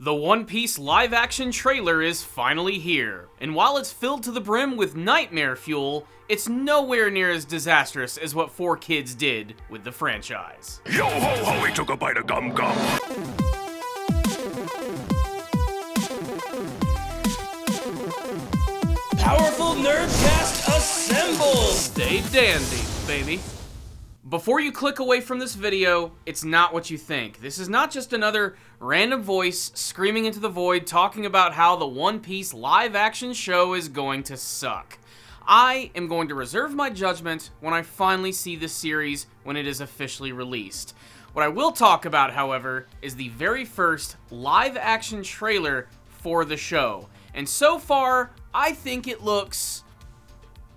The One Piece live-action trailer is finally here, and while it's filled to the brim with nightmare fuel, it's nowhere near as disastrous as what 4Kids did with the franchise. Yo ho ho, he took a bite of gum gum. Powerful Nerdcast assemble! Stay dandy, baby. Before you click away from this video, it's not what you think. This is not just another random voice screaming into the void talking about how the One Piece live-action show is going to suck. I am going to reserve my judgment when I finally see the series when it is officially released. What I will talk about, however, is the very first live-action trailer for the show. And so far, I think it looks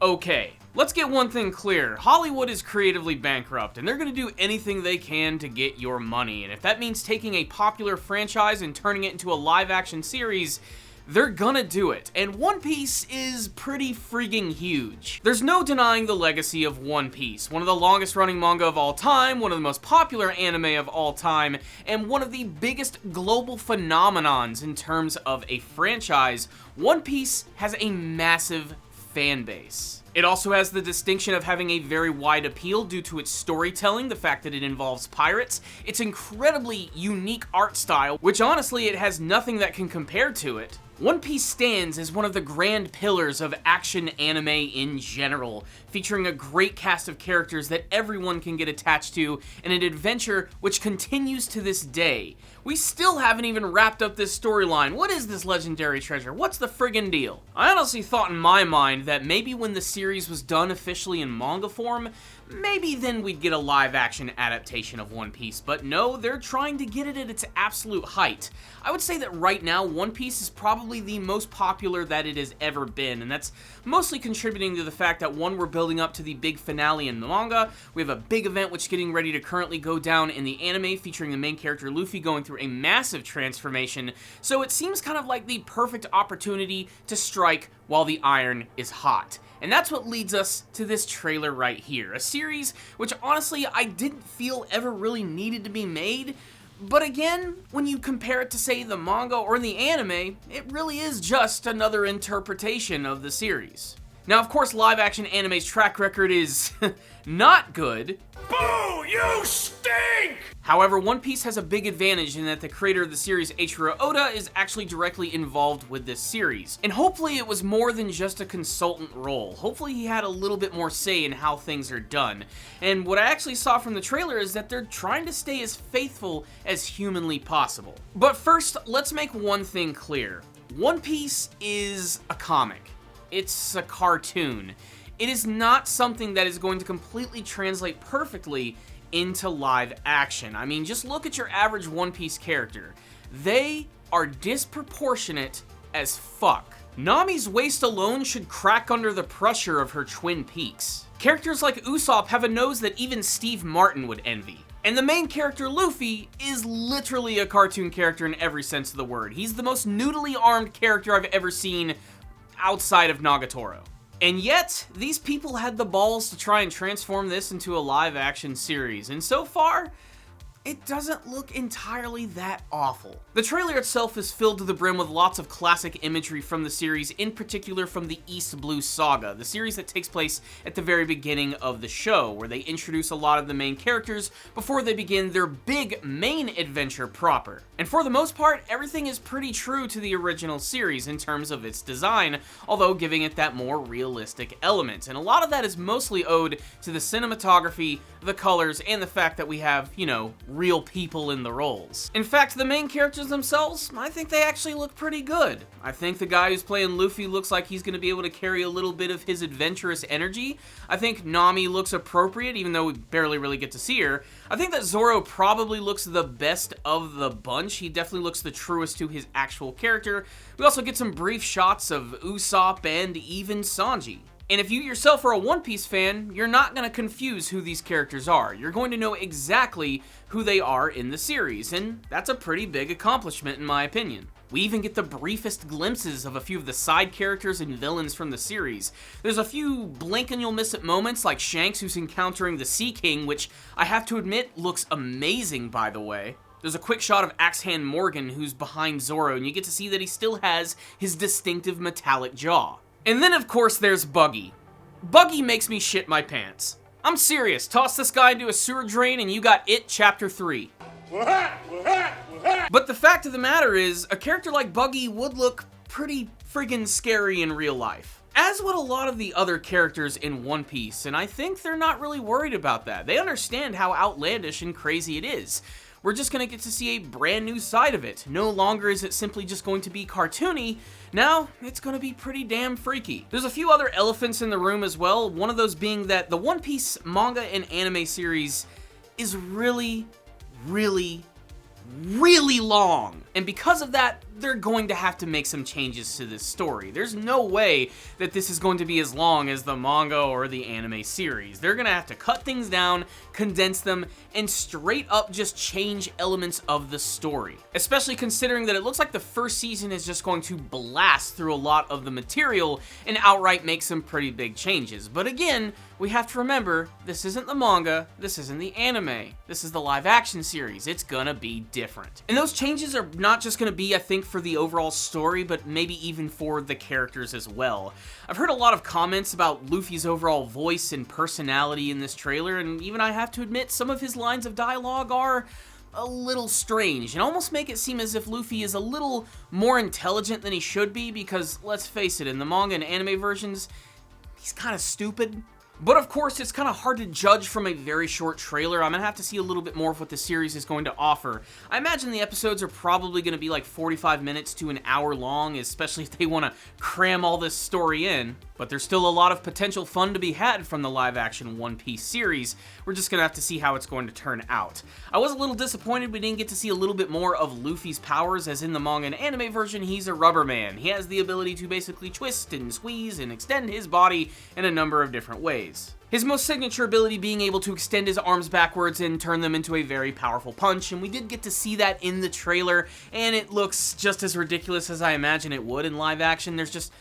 okay. Let's get one thing clear. Hollywood is creatively bankrupt, and they're going to do anything they can to get your money. And if that means taking a popular franchise and turning it into a live-action series, they're gonna do it. And One Piece is pretty freaking huge. There's no denying the legacy of One Piece, one of the longest running manga of all time, one of the most popular anime of all time, and one of the biggest global phenomenons in terms of a franchise. One Piece has a massive fan base. It also has the distinction of having a very wide appeal due to its storytelling, the fact that it involves pirates, its incredibly unique art style, which honestly it has nothing that can compare to it. One Piece stands as one of the grand pillars of action anime in general, featuring a great cast of characters that everyone can get attached to, and an adventure which continues to this day. We still haven't even wrapped up this storyline. What is this legendary treasure? What's the friggin' deal? I honestly thought in my mind that maybe when the series was done officially in manga form, maybe then we'd get a live-action adaptation of One Piece, but no, they're trying to get it at its absolute height. I would say that right now, One Piece is probably the most popular that it has ever been, and that's mostly contributing to the fact that, one, we're building up to the big finale in the manga, we have a big event which is getting ready to currently go down in the anime, featuring the main character Luffy going through a massive transformation, so it seems kind of like the perfect opportunity to strike while the iron is hot. And that's what leads us to this trailer right here. A series which honestly I didn't feel ever really needed to be made, but again, when you compare it to say the manga or the anime, it really is just another interpretation of the series. Now of course live action anime's track record is not good. Boo! You stink! However, One Piece has a big advantage in that the creator of the series, Eiichiro Oda, is actually directly involved with this series. And hopefully it was more than just a consultant role. Hopefully he had a little bit more say in how things are done. And what I actually saw from the trailer is that they're trying to stay as faithful as humanly possible. But first, let's make one thing clear. One Piece is a comic. It's a cartoon. It is not something that is going to completely translate perfectly into live action. I mean, just look at your average One Piece character. They are disproportionate as fuck. Nami's waist alone should crack under the pressure of her twin peaks. Characters like Usopp have a nose that even Steve Martin would envy. And the main character, Luffy, is literally a cartoon character in every sense of the word. He's the most noodly armed character I've ever seen outside of Nagatoro. And yet, these people had the balls to try and transform this into a live-action series, and so far, it doesn't look entirely that awful. The trailer itself is filled to the brim with lots of classic imagery from the series, in particular from the East Blue Saga, the series that takes place at the very beginning of the show, where they introduce a lot of the main characters before they begin their big main adventure proper. And for the most part, everything is pretty true to the original series in terms of its design, although giving it that more realistic element. And a lot of that is mostly owed to the cinematography, the colors, and the fact that we have, you know, real people in the roles. In fact, the main characters themselves, I think they actually look pretty good. I think the guy who's playing Luffy looks like he's going to be able to carry a little bit of his adventurous energy. I think Nami looks appropriate, even though we barely really get to see her. I think that Zoro probably looks the best of the bunch. He definitely looks the truest to his actual character. We also get some brief shots of Usopp and even Sanji. And if you yourself are a One Piece fan, you're not going to confuse who these characters are. You're going to know exactly who they are in the series, and that's a pretty big accomplishment in my opinion. We even get the briefest glimpses of a few of the side characters and villains from the series. There's a few blink and you'll miss it moments, like Shanks who's encountering the Sea King, which I have to admit looks amazing by the way. There's a quick shot of Axe Hand Morgan who's behind Zoro, and you get to see that he still has his distinctive metallic jaw. And then of course there's Buggy. Buggy makes me shit my pants. I'm serious, toss this guy into a sewer drain and you got It Chapter 3. But the fact of the matter is, a character like Buggy would look pretty friggin' scary in real life. As would a lot of the other characters in One Piece, and I think they're not really worried about that. They understand how outlandish and crazy it is. We're just gonna get to see a brand new side of it. No longer is it simply just going to be cartoony, now it's gonna be pretty damn freaky. There's a few other elephants in the room as well, one of those being that the One Piece manga and anime series is really long. And because of that, they're going to have to make some changes to this story. There's no way that this is going to be as long as the manga or the anime series. They're gonna have to cut things down, condense them, and straight up just change elements of the story. Especially considering that it looks like the first season is just going to blast through a lot of the material and outright make some pretty big changes. But again, we have to remember, this isn't the manga, this isn't the anime, this is the live action series. It's gonna be different. And those changes are not just gonna be, I think, for the overall story, but maybe even for the characters as well. I've heard a lot of comments about Luffy's overall voice and personality in this trailer, and even I have to admit, some of his lines of dialogue are a little strange, and almost make it seem as if Luffy is a little more intelligent than he should be, because let's face it, in the manga and anime versions, he's kind of stupid. But of course, it's kind of hard to judge from a very short trailer. I'm going to have to see a little bit more of what the series is going to offer. I imagine the episodes are probably going to be like 45 minutes to an hour long, especially if they want to cram all this story in. But there's still a lot of potential fun to be had from the live-action One Piece series. We're just going to have to see how it's going to turn out. I was a little disappointed we didn't get to see a little bit more of Luffy's powers, as in the manga and anime version, he's a rubber man. He has the ability to basically twist and squeeze and extend his body in a number of different ways. His most signature ability being able to extend his arms backwards and turn them into a very powerful punch, and we did get to see that in the trailer, and it looks just as ridiculous as I imagine it would in live action. There's just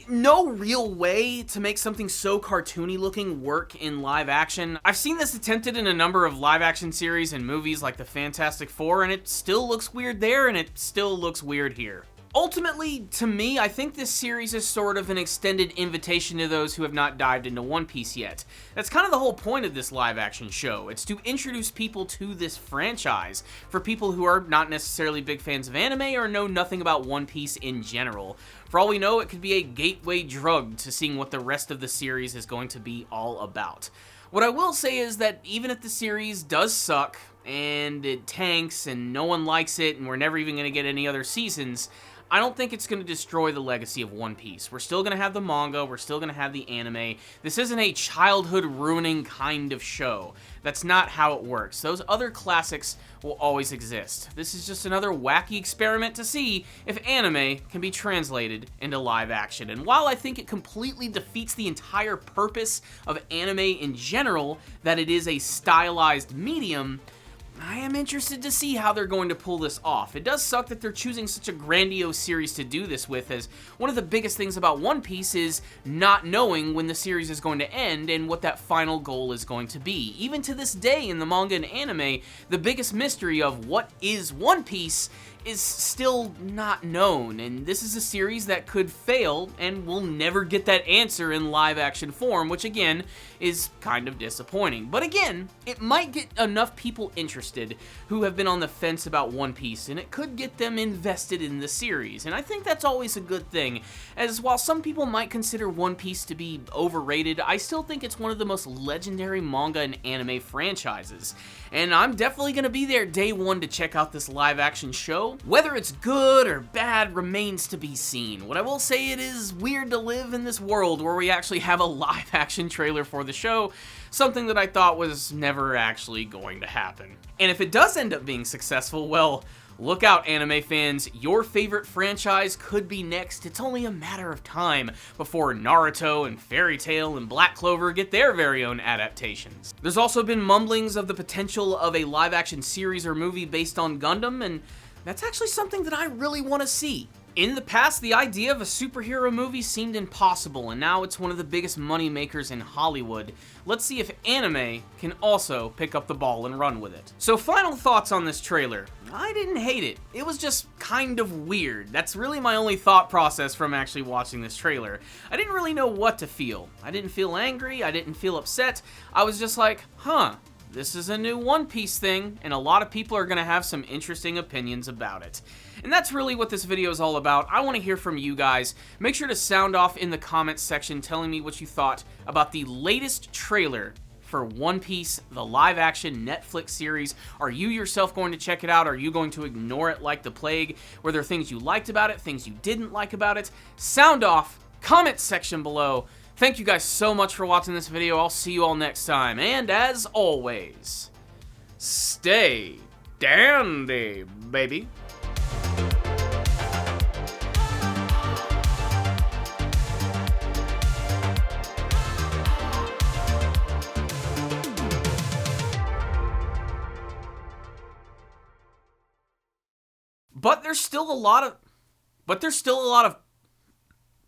no real way to make something so cartoony looking work in live action. I've seen this attempted in a number of live action series and movies like the Fantastic Four, and it still looks weird there, and it still looks weird here. Ultimately, to me, I think this series is sort of an extended invitation to those who have not dived into One Piece yet. That's kind of the whole point of this live-action show. It's to introduce people to this franchise, for people who are not necessarily big fans of anime or know nothing about One Piece in general. For all we know, it could be a gateway drug to seeing what the rest of the series is going to be all about. What I will say is that even if the series does suck, and it tanks, and no one likes it, and we're never even going to get any other seasons, I don't think it's going to destroy the legacy of One Piece. We're still going to have the manga, we're still going to have the anime. This isn't a childhood-ruining kind of show. That's not how it works. Those other classics will always exist. This is just another wacky experiment to see if anime can be translated into live action. And while I think it completely defeats the entire purpose of anime in general, that it is a stylized medium, I am interested to see how they're going to pull this off. It does suck that they're choosing such a grandiose series to do this with, as one of the biggest things about One Piece is not knowing when the series is going to end and what that final goal is going to be. Even to this day in the manga and anime, the biggest mystery of what is One Piece is still not known, and this is a series that could fail and we'll never get that answer in live action form, which again is kind of disappointing. But again, it might get enough people interested who have been on the fence about One Piece, and it could get them invested in the series, and I think that's always a good thing, as while some people might consider One Piece to be overrated, I still think it's one of the most legendary manga and anime franchises, and I'm definitely going to be there day one to check out this live action show. Whether it's good or bad remains to be seen. What I will say, it is weird to live in this world where we actually have a live action trailer for the show, something that I thought was never actually going to happen. And if it does end up being successful, well, look out, anime fans, your favorite franchise could be next. It's only a matter of time before Naruto and Fairy Tail and Black Clover get their very own adaptations. There's also been mumblings of the potential of a live action series or movie based on Gundam, and that's actually something that I really want to see. In the past, the idea of a superhero movie seemed impossible, and now it's one of the biggest money makers in Hollywood. Let's see if anime can also pick up the ball and run with it. So final thoughts on this trailer. I didn't hate it. It was just kind of weird. That's really my only thought process from actually watching this trailer. I didn't really know what to feel. I didn't feel angry, I didn't feel upset. I was just like, huh. This is a new One Piece thing, and a lot of people are going to have some interesting opinions about it. And that's really what this video is all about. I want to hear from you guys. Make sure to sound off in the comments section telling me what you thought about the latest trailer for One Piece, the live-action Netflix series. Are you yourself going to check it out? Are you going to ignore it like the plague? Were there things you liked about it, things you didn't like about it? Sound off, comment section below. Thank you guys so much for watching this video. I'll see you all next time. And as always, stay dandy, baby. But there's still a lot of